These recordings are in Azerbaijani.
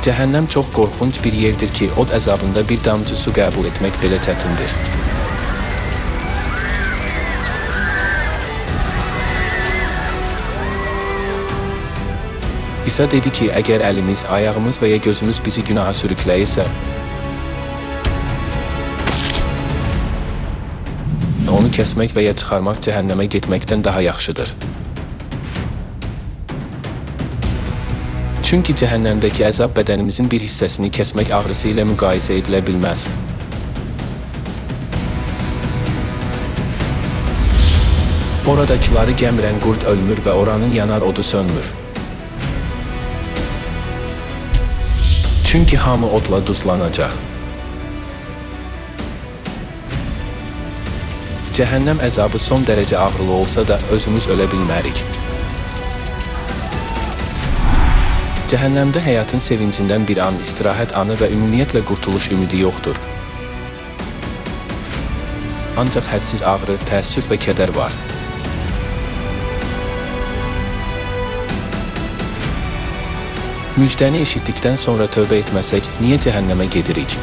Cəhənnəm çox qorxunc bir yerdir ki, od əzabında bir damcı su qəbul etmək belə çətindir. İsa dedi ki, əgər əlimiz, ayağımız və ya gözümüz bizi günaha sürükləyirsə, onu kəsmək və ya çıxarmaq cəhənnəmə getməkdən daha yaxşıdır. Çünki cəhənnəmdəki əzab bədənimizin bir hissəsini kəsmək ağrısı ilə müqayisə edilə bilməz. Oradakıları gəmirən qurd ölmür və oranın yanar odu sönmür. Çünki hamı odla duzlanacaq. Cəhənnəm əzabı son dərəcə ağrılı olsa da özümüz ölə bilmərik. Cəhənnəmdə həyatın sevincindən bir an, istirahət anı və ümumiyyətlə qurtuluş ümidi yoxdur. Ancaq hədsiz ağrı, təəssüf və kədər var. Müjdəni eşitdikdən sonra tövbə etməsək, niyə cəhənnəmə gedirik?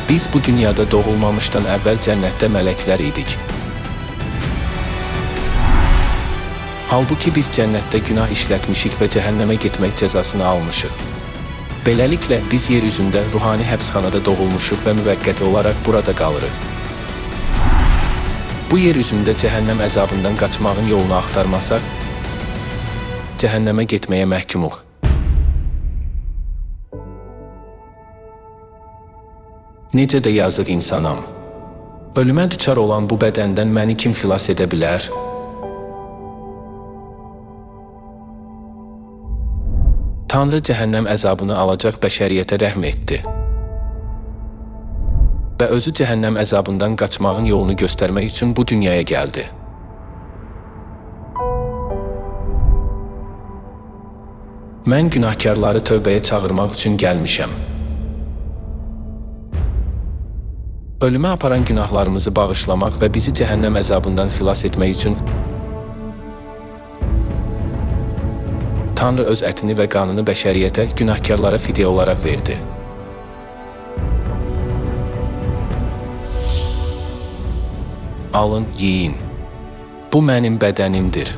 Biz bu dünyada doğulmamışdan əvvəl cənnətdə mələklər idik. Halbuki biz cənnətdə günah işlətmişik və cəhənnəmə getmək cəzasını almışıq. Beləliklə, biz yer üzündə ruhani həbsxanada doğulmuşuq və müvəqqəti olaraq burada qalırıq. Bu yer üzündə cəhənnəm əzabından qaçmağın yolunu axtarmasaq, cəhənnəmə getməyə məhkumuq. Necə də yazıq insanam. Ölümə düçar olan bu bədəndən məni kim xilas edə bilər? Tanrı cəhənnəm əzabını alacaq bəşəriyyətə rəhm etdi. Və özü cəhənnəm əzabından qaçmağın yolunu göstərmək üçün bu dünyaya gəldi. Mən günahkarları tövbəyə çağırmaq üçün gəlmişəm. Ölümə aparan günahlarımızı bağışlamaq və bizi cəhənnəm əzabından xilas etmək üçün Tanrı öz ətini və qanını bəşəriyyətə, günahkarlara fidyə olaraq verdi. Alın, yeyin. Bu mənim bədənimdir.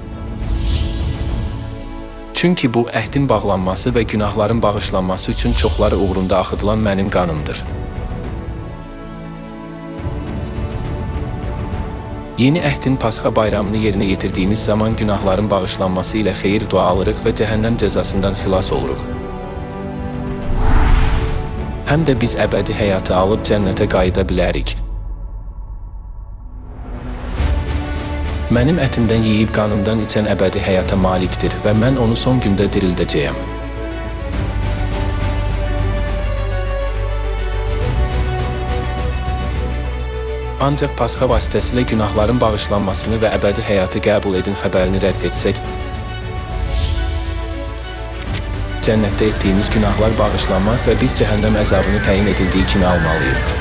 Çünki bu, əhdin bağlanması və günahların bağışlanması üçün çoxları uğrunda axıdılan mənim qanımdır. Yeni əhdin Pasxa bayramını yerinə yetirdiyimiz zaman günahların bağışlanması ilə xeyir dua alırıq və cəhənnəm cəzasından xilas oluruq. Həm də biz əbədi həyatı alıb cənnətə qayıda bilərik. Mənim ətimdən yeyib qanımdan içən əbədi həyata malikdir və mən onu son gündə dirildəcəyəm. Ancaq Pasxa vasitəsilə günahların bağışlanmasını və əbədi həyatı qəbul edin xəbərini rədd etsək, cənnətdə etdiyimiz günahlar bağışlanmaz və biz cəhənnəm əzabını təyin edildiyi kimi almalıyıq.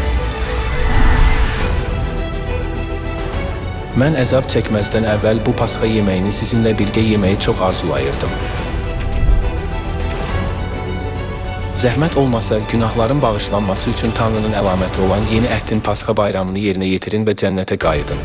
Mən əzab çəkməzdən əvvəl bu Pasxa yeməyini sizinlə birgə yeməyi çox arzulayırdım. Zəhmət olmasa, günahların bağışlanması üçün Tanrının əlaməti olan yeni əhdin Pasxa bayramını yerinə yetirin və cənnətə qayıdın.